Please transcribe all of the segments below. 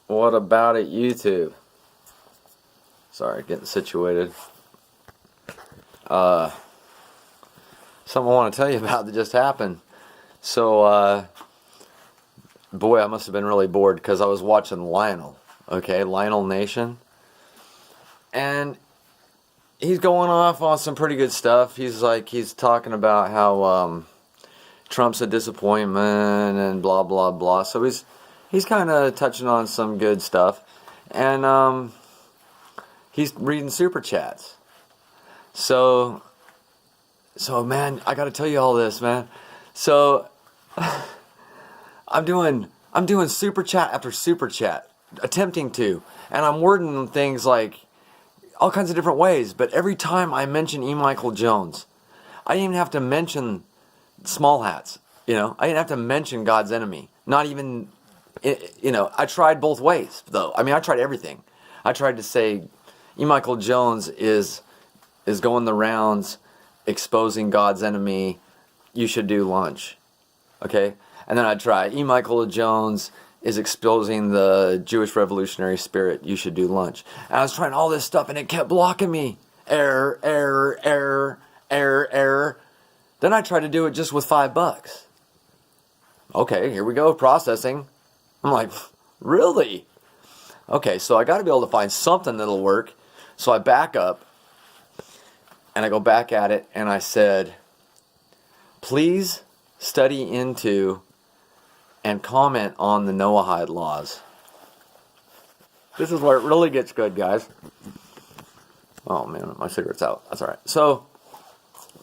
What about it, YouTube? Sorry, getting situated. Something I want to tell you about that just happened. So, boy, I must have been really bored because I was watching Lionel. Okay, Lionel Nation. And he's going off on some pretty good stuff. He's talking about how Trump's a disappointment and blah blah blah. So he's kind of touching on some good stuff, and he's reading super chats. So man, I got to tell you all this, man. So I'm doing super chat after super chat, attempting to, and I'm wording things like all kinds of different ways, but every time I mention E. Michael Jones, I didn't even have to mention small hats, I didn't have to mention God's enemy. Not even, I tried both ways, though. I mean, I tried everything. I tried to say E. Michael Jones is going the rounds, exposing God's enemy, you should do lunch, okay? And then I try, E. Michael Jones is exposing the Jewish revolutionary spirit, you should do lunch. And I was trying all this stuff and it kept blocking me. Error, error, error, error, error. Then I tried to do it just with $5. Okay, here we go, processing. I'm like, really? Okay, so I got to be able to find something that'll work. So I back up and I go back at it and I said, please study into and comment on the Noahide laws. This is where it really gets good, guys. Oh man, my cigarette's out. That's all right. So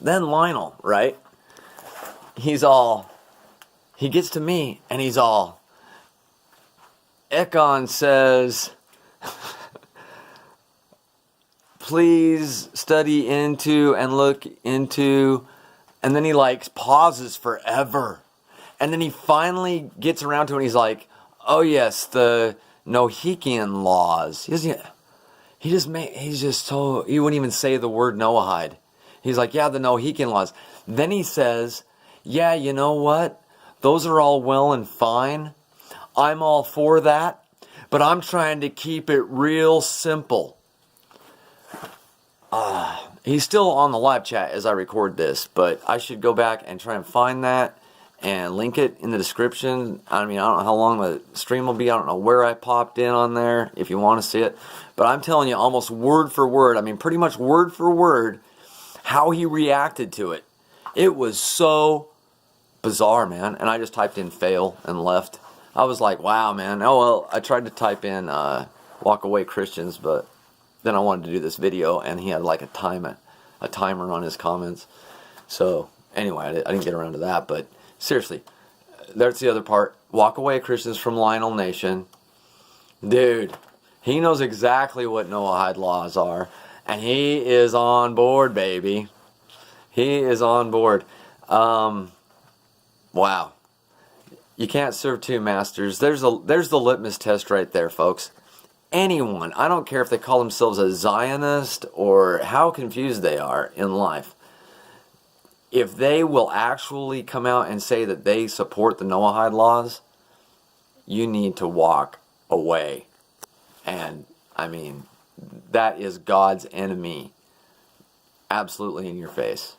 then Lionel, right? He gets to me and he's all, Ekon says, please study into and look into, and then he pauses forever. And then he finally gets around to it and he's like, oh yes, the Noahidian laws. He wouldn't even say the word Noahide. He's like, yeah, the Noahidian laws. Then he says, yeah, you know what? Those are all well and fine. I'm all for that. But I'm trying to keep it real simple. He's still on the live chat as I record this, but I should go back and try and find that and link it in the description. I mean, I don't know how long the stream will be. I don't know where I popped in on there if you want to see it. But I'm telling you almost word for word, I mean pretty much word for word, how he reacted to it. It was so bizarre, man. And I just typed in fail and left. I was like, wow, man. Oh, well, I tried to type in walk away Christians, but then I wanted to do this video and he had like a timer on his comments. So anyway, I didn't get around to that, but seriously, that's the other part. Walk away Christians from Lionel Nation. Dude, he knows exactly what Noahide laws are. And he is on board, baby. He is on board. Wow. You can't serve two masters. There's the litmus test right there, folks. Anyone, I don't care if they call themselves a Zionist or how confused they are in life. If they will actually come out and say that they support the Noahide laws, you need to walk away. And, I mean, that is God's enemy. Absolutely in your face.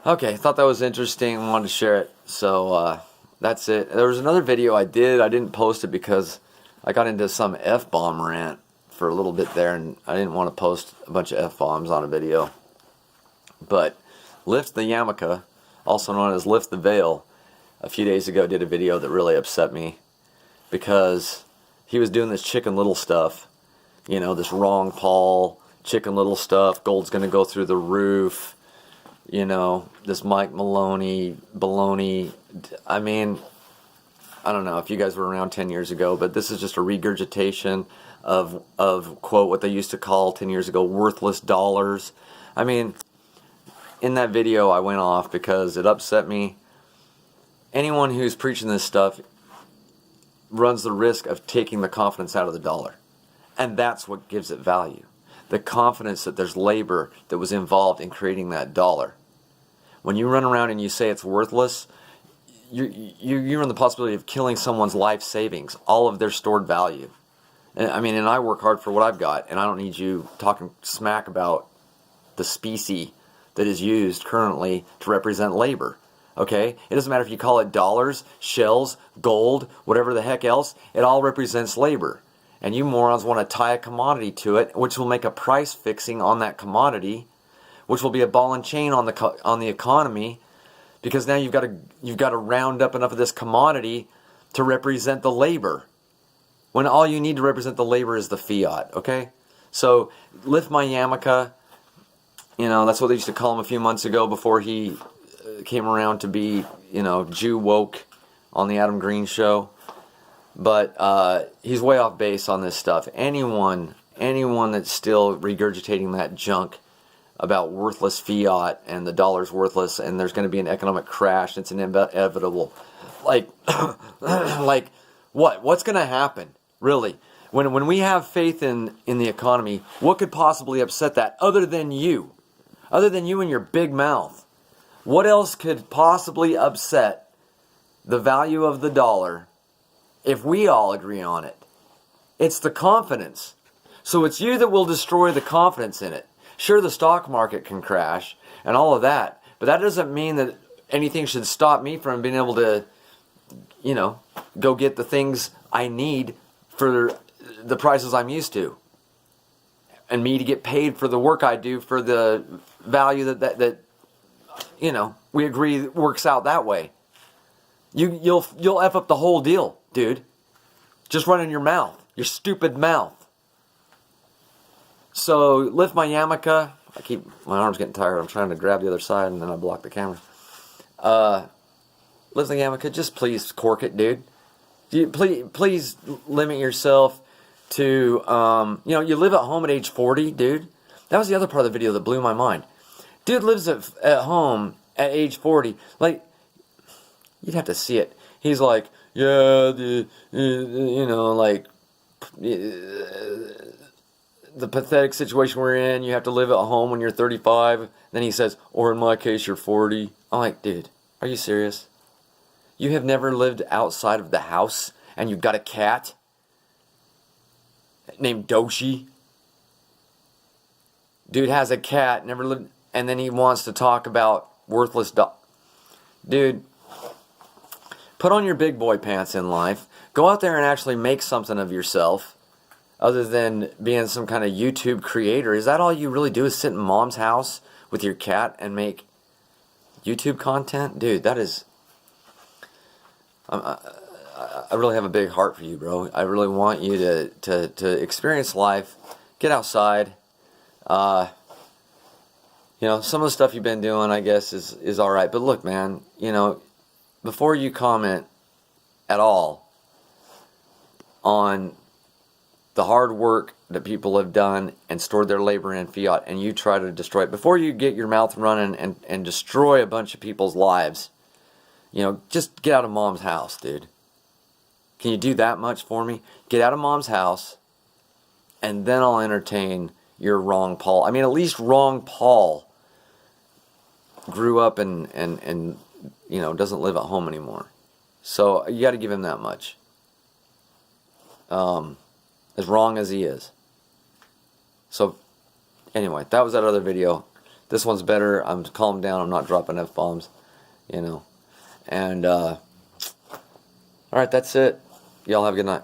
Okay, thought that was interesting. Wanted to share it. So, that's it. There was another video I didn't post it because I got into some F-bomb rant for a little bit there, and I didn't want to post a bunch of F-bombs on a video. But Lift the Yarmulke, also known as Lift the Veil, a few days ago did a video that really upset me because he was doing this Chicken Little stuff, this Wrong Paul, Chicken Little stuff, gold's going to go through the roof, this Mike Maloney, baloney. I mean, I don't know if you guys were around 10 years ago, but this is just a regurgitation of quote, what they used to call 10 years ago, worthless dollars. I mean, in that video I went off because it upset me. Anyone who's preaching this stuff runs the risk of taking the confidence out of the dollar. And that's what gives it value. The confidence that there's labor that was involved in creating that dollar. When you run around and you say it's worthless, you're in the possibility of killing someone's life savings, all of their stored value. And I work hard for what I've got, and I don't need you talking smack about the species that is used currently to represent labor. Okay? It doesn't matter if you call it dollars, shells, gold, whatever the heck else, it all represents labor. And you morons want to tie a commodity to it, which will make a price fixing on that commodity, which will be a ball and chain on the economy, because now you've got to round up enough of this commodity to represent the labor, when all you need to represent the labor is the fiat. Okay, so lift my yarmulke. That's what they used to call him a few months ago before he came around to be Jew woke on the Adam Green show. But he's way off base on this stuff. Anyone that's still regurgitating that junk about worthless fiat and the dollar's worthless and there's going to be an economic crash, it's inevitable. Like what's going to happen, really? When we have faith in the economy, what could possibly upset that other than you and your big mouth? What else could possibly upset the value of the dollar if we all agree on it? It's the confidence. So it's you that will destroy the confidence in it. Sure, the stock market can crash and all of that, but that doesn't mean that anything should stop me from being able to, go get the things I need for the prices I'm used to. And me to get paid for the work I do for the value that we agree works out that way. You'll F up the whole deal, dude. Just running your mouth. Your stupid mouth. So, lift my yarmulke. My arm's getting tired. I'm trying to grab the other side and then I block the camera. Lift the yarmulke. Just please cork it, dude. Please limit yourself to, you live at home at age 40, dude. That was the other part of the video that blew my mind. Dude lives at home at age 40. Like, you'd have to see it. He's like, yeah, the pathetic situation we're in, you have to live at home when you're 35. Then he says, or in my case, you're 40. I'm like, dude, are you serious? You have never lived outside of the house and you've got a cat named Doshi? Dude has a cat, never lived, and then he wants to talk about worthless Dude, put on your big boy pants in life. Go out there and actually make something of yourself. Other than being some kind of YouTube creator. Is that all you really do, is sit in mom's house with your cat and make YouTube content? Dude, that is... I really have a big heart for you, bro. I really want you to experience life. Get outside. Some of the stuff you've been doing, I guess, is alright. But look, man, before you comment at all on the hard work that people have done and stored their labor in fiat, and you try to destroy it, before you get your mouth running and destroy a bunch of people's lives, just get out of mom's house, dude. Can you do that much for me? Get out of mom's house, and then I'll entertain your Wrong Paul. At least Wrong Paul grew up and doesn't live at home anymore. So you got to give him that much. As wrong as he is. So, anyway, that was that other video. This one's better. I'm calmed down. I'm not dropping F-bombs. And, alright, that's it. Y'all have a good night.